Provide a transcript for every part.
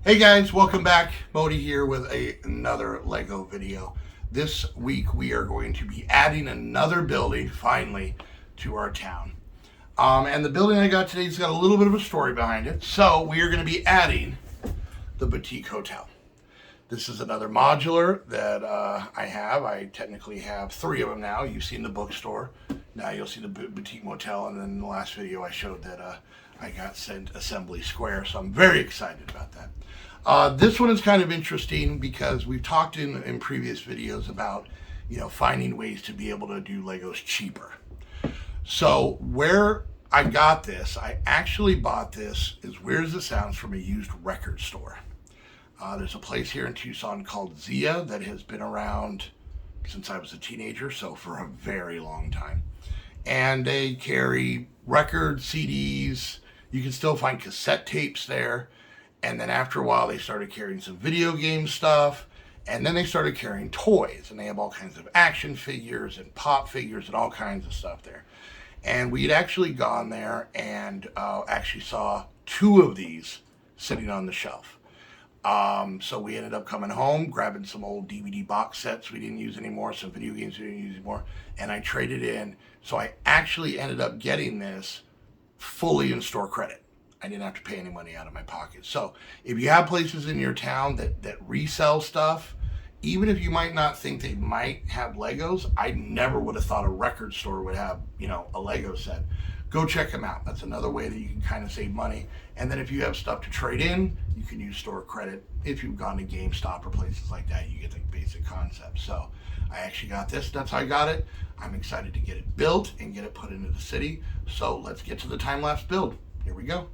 Hey guys, welcome back. Modi here with another Lego video. This week we are going to be adding another building, finally, to our town. And the building I got today has got a little bit of a story behind it. So we are going to be adding the Boutique Hotel. This is another modular that I have. I technically have 3 of them now. You've seen the bookstore. Now you'll see the Boutique Motel. And then in the last video I showed that I got sent Assembly Square. So I'm very excited about that. This one is kind of interesting because we've talked in previous videos about, finding ways to be able to do Legos cheaper. So where I got this, I actually bought this, as weird as it sounds, from a used record store. There's a place here in Tucson called Zia that has been around since I was a teenager, so for a very long time. And they carry records, CDs. You can still find cassette tapes there. And then after a while, they started carrying some video game stuff. And then they started carrying toys. And they have all kinds of action figures and pop figures and all kinds of stuff there. And we had actually gone there and actually saw 2 of these sitting on the shelf. So we ended up coming home, grabbing some old DVD box sets we didn't use anymore, some video games we didn't use anymore, and I traded in. So I actually ended up getting this fully in store credit. I didn't have to pay any money out of my pocket. So if you have places in your town that resell stuff, even if you might not think they might have Legos, I never would have thought a record store would have, a Lego set. Go check them out. That's another way that you can kind of save money. And then if you have stuff to trade in, you can use store credit. If you've gone to GameStop or places like that, you get the basic concept. So I actually got this. That's how I got it. I'm excited to get it built and get it put into the city. So let's get to the time-lapse build. Here we go.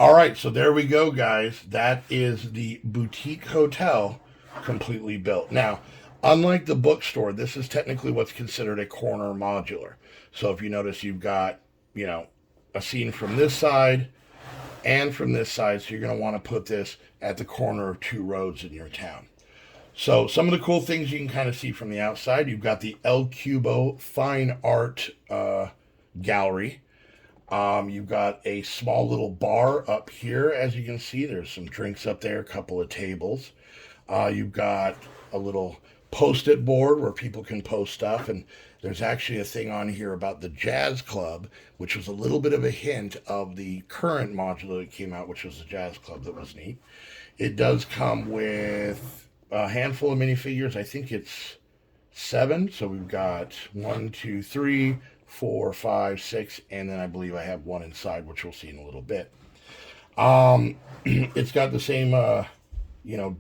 All right, so there we go, guys. That is the boutique hotel completely built. Now, unlike the bookstore, this is technically what's considered a corner modular. So if you notice, you've got, you know, a scene from this side and from this side. So you're going to want to put this at the corner of two roads in your town. So some of the cool things you can kind of see from the outside, you've got the El Cubo Fine Art Gallery. You've got a small little bar up here. As you can see, there's some drinks up there, a couple of tables. You've got a little post-it board where people can post stuff, and there's actually a thing on here about the Jazz Club, which was a little bit of a hint of the current modular that came out, which was the Jazz Club. That was neat. It does come with a handful of minifigures. I think it's 7. So we've got 1, 2, 3, 4, 5, 6, and then I believe I have one inside, which we'll see in a little bit. It's got the same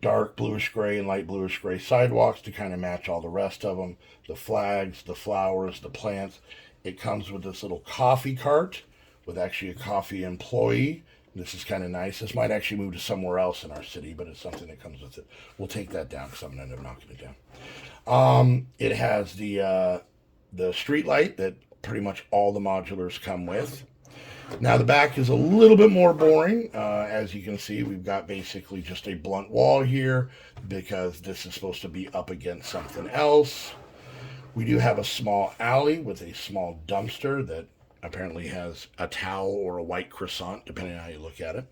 dark bluish gray and light bluish gray sidewalks to kind of match all the rest of them. The flags, the flowers, the plants. It comes with this little coffee cart with actually a coffee employee. This is kind of nice. This might actually move to somewhere else in our city, but it's something that comes with it. We'll take that down because I'm going to end up knocking it down. It has the street light that pretty much all the modulars come with. Now the back is a little bit more boring. As you can see, we've got basically just a blunt wall here because this is supposed to be up against something else. We do have a small alley with a small dumpster that apparently has a towel or a white croissant, depending on how you look at it.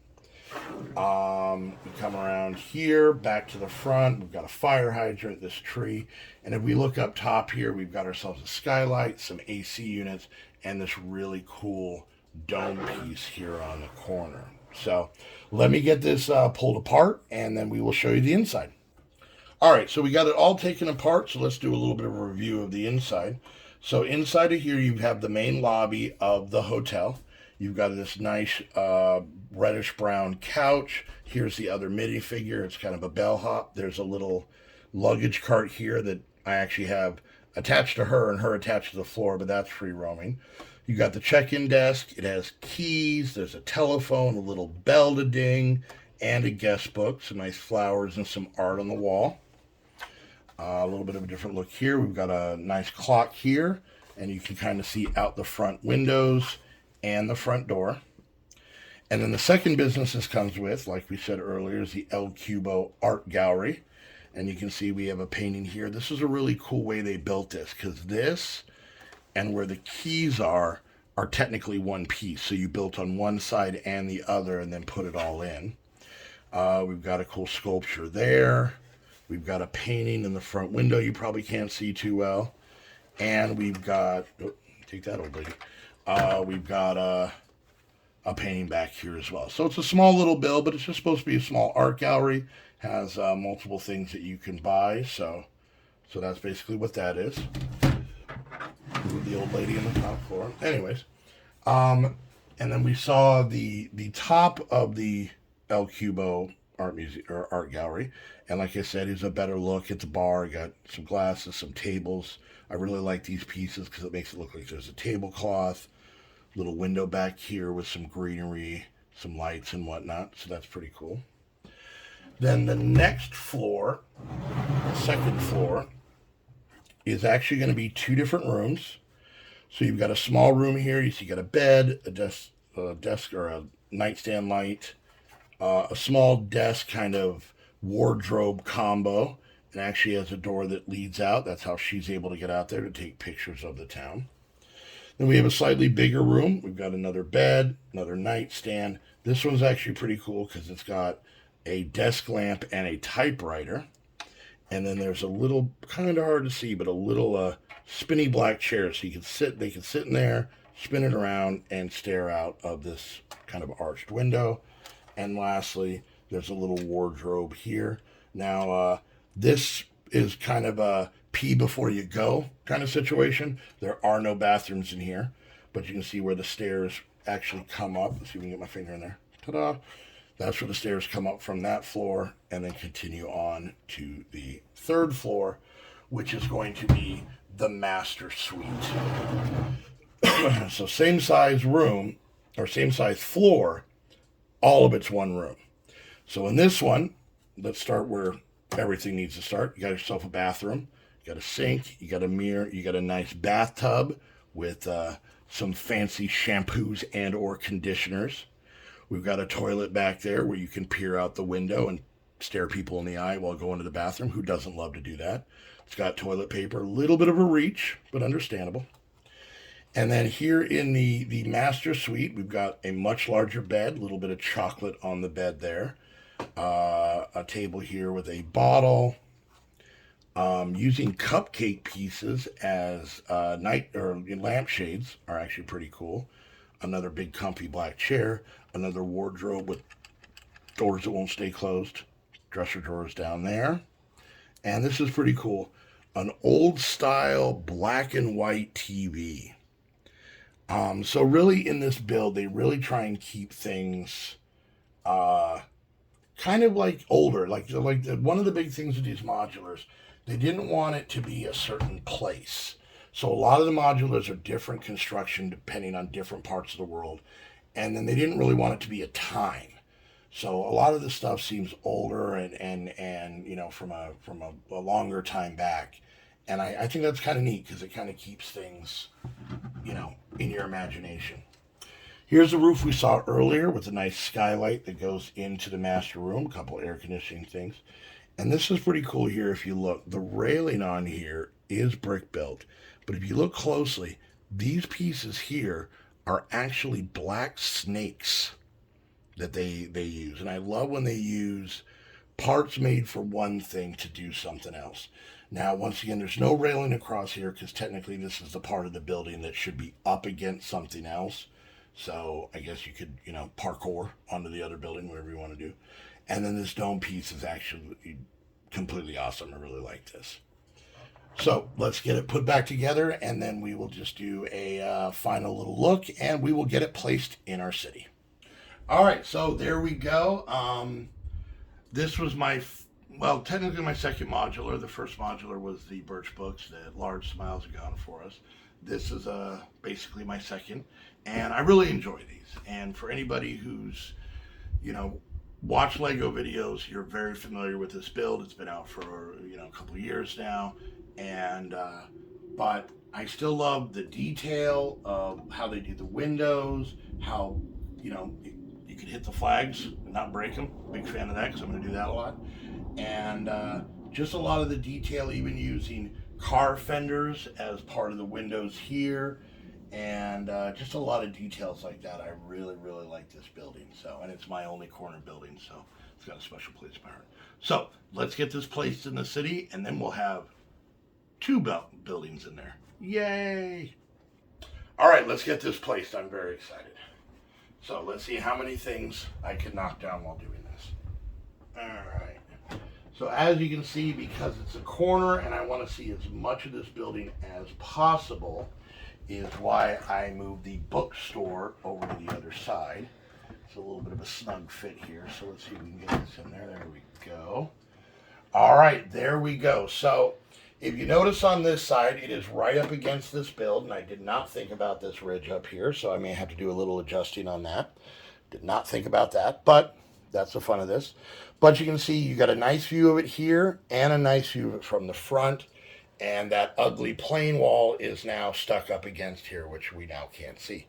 We come around here, back to the front. We've got a fire hydrant, this tree. And if we look up top here, we've got ourselves a skylight, some AC units, and this really cool dome piece here on the corner. So let me get this pulled apart, and then we will show you the inside. All right, so we got it all taken apart, so let's do a little bit of a review of the inside. So inside of here, you have the main lobby of the hotel. You've got this nice reddish brown couch. Here's the other minifigure. It's kind of a bellhop. There's a little luggage cart here that I actually have attached to her and her attached to the floor, but that's free roaming. You got the check-in desk. It has keys. There's a telephone, a little bell to ding, and a guest book. Some nice flowers and some art on the wall. A little bit of a different look here. We've got a nice clock here, and you can kind of see out the front windows and the front door. And then the second business this comes with, like we said earlier, is the El Cubo Art Gallery. And you can see we have a painting here. This is a really cool way they built this, because this and where the keys are technically one piece. So you built on one side and the other and then put it all in. We've got a cool sculpture there. We've got a painting in the front window you probably can't see too well. And we've got, take that old lady. We've got a painting back here as well. So it's a small little bill, but it's just supposed to be a small art gallery. Has multiple things that you can buy. So that's basically what that is. The old lady on the top floor. Anyways, and then we saw the top of the El Cubo art gallery, and like I said, is a better look at the bar. Got some glasses, some tables. I really like these pieces because it makes it look like there's a tablecloth, little window back here with some greenery, some lights and whatnot. So that's pretty cool. Then the next floor, the second floor, is actually going to be 2 different rooms. So you've got a small room here. You see, you got a bed, a desk or a nightstand light, a small desk kind of wardrobe combo, and actually has a door that leads out. That's how she's able to get out there to take pictures of the town. Then we have a slightly bigger room. We've got another bed, another nightstand. This one's actually pretty cool because it's got a desk lamp and a typewriter. And then there's a little, kind of hard to see, but a little spinny black chair. So they can sit in there, spin it around, and stare out of this kind of arched window. And lastly, there's a little wardrobe here. Now, this is kind of a pee before you go kind of situation. There are no bathrooms in here, but you can see where the stairs actually come up. Let's see if we can get my finger in there. Ta-da! That's where the stairs come up from that floor and then continue on to the 3rd floor, which is going to be the master suite. So same size room, or same size floor, all of it's one room. So in this one, let's start where everything needs to start. You got yourself a bathroom, you got a sink, you got a mirror, you got a nice bathtub with some fancy shampoos and or conditioners. We've got a toilet back there where you can peer out the window and stare people in the eye while going to the bathroom. Who doesn't love to do that? It's got toilet paper, a little bit of a reach, but understandable. And then here in the master suite, we've got a much larger bed, a little bit of chocolate on the bed there. A table here with a bottle. Using cupcake pieces as night or lampshades are actually pretty cool. Another big comfy black chair. Another wardrobe with doors that won't stay closed. Dresser drawers down there. And this is pretty cool. An old style black and white TV. So really in this build, they really try and keep things kind of like older. One of the big things with these modulars, they didn't want it to be a certain place. So a lot of the modulars are different construction depending on different parts of the world. And then they didn't really want it to be a time. So a lot of the stuff seems older and you know, from a longer time back. And I think that's kind of neat because it kind of keeps things, you know, in your imagination. Here's the roof we saw earlier with a nice skylight that goes into the master room, a couple air conditioning things. And this is pretty cool here if you look. The railing on here is brick built. But if you look closely, these pieces here are actually black snakes that they use. And I love when they use parts made for one thing to do something else. Now, once again, there's no railing across here because technically this is the part of the building that should be up against something else. So I guess you could, you know, parkour onto the other building, whatever you want to do. And then this dome piece is actually completely awesome. I really like this. So let's get it put back together and then we will just do a final little look and we will get it placed in our city. All right, so there we go. This was technically my second modular. The first modular was the Birch Books that Large Smiles are gone for us. This is basically my second, and I really enjoy these. And for anybody who's, you know, watched Lego videos, you're very familiar with this build. It's been out for, you know, a couple of years now, and but I still love the detail of how they do the windows, how, you know, you can hit the flags and not break them. Big fan of that because I'm going to do that a lot. And just a lot of the detail, even using car fenders as part of the windows here, and just a lot of details like that. I really, really like this building. So, and it's my only corner building, so it's got a special place in my heart. So let's get this placed in the city, and then we'll have two buildings in there. Yay! All right, let's get this placed. I'm very excited. So let's see how many things I can knock down while doing this. All right. So as you can see, because it's a corner and I want to see as much of this building as possible, is why I moved the bookstore over to the other side. It's a little bit of a snug fit here, so let's see if we can get this in there. There we go. All right, there we go. So if you notice on this side, it is right up against this build, and I did not think about this ridge up here, so I may have to do a little adjusting on that. Did not think about that, but that's the fun of this. But you can see you got a nice view of it here and a nice view of it from the front. And that ugly plain wall is now stuck up against here, which we now can't see.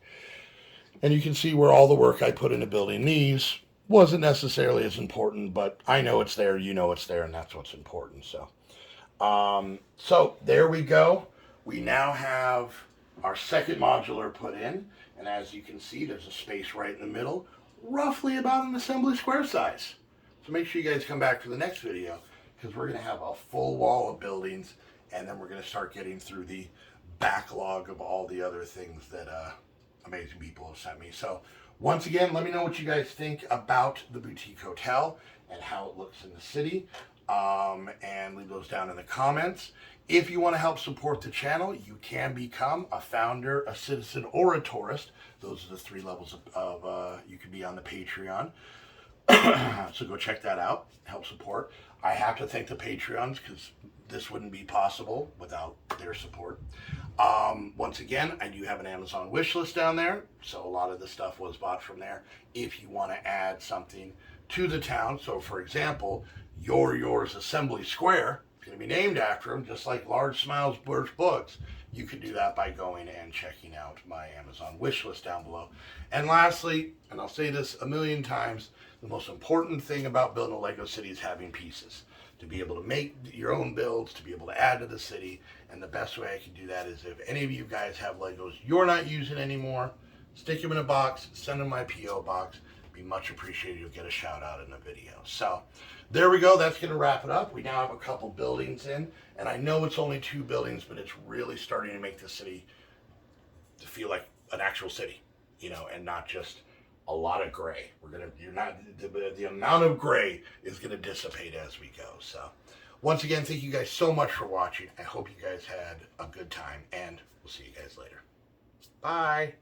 And you can see where all the work I put into building these wasn't necessarily as important, but I know it's there, you know it's there, and that's what's important. So there we go. We now have our second modular put in. And as you can see, there's a space right in the middle, roughly about an assembly square size. So make sure you guys come back for the next video because we're going to have a full wall of buildings and then we're going to start getting through the backlog of all the other things that amazing people have sent me. So once again, let me know what you guys think about the boutique hotel and how it looks in the city, and leave those down in the comments. If you want to help support the channel, you can become a founder, a citizen, or a tourist. Those are the three levels of you can be on the Patreon. So go check that out, help support. I have to thank the Patreons because this wouldn't be possible without their support. Once again, I do have an Amazon wish list down there, so a lot of the stuff was bought from there. If you want to add something to the town, so for example, yours Assembly Square is going to be named after him, just like Large Smiles Birch Books. You can do that by going and checking out my Amazon wish list down below. And lastly, and I'll say this a million times, the most important thing about building a Lego city is having pieces. To be able to make your own builds, to be able to add to the city. And the best way I can do that is if any of you guys have Legos you're not using anymore, stick them in a box, send them my P.O. box. Be much appreciated. You'll get a shout out in the video. So there we go. That's going to wrap it up. We now have a couple buildings in, and I know it's only 2 buildings, but it's really starting to make the city to feel like an actual city, you know, and not just a lot of gray. The amount of gray is going to dissipate as we go. So once again, thank you guys so much for watching. I hope you guys had a good time, and we'll see you guys later. Bye.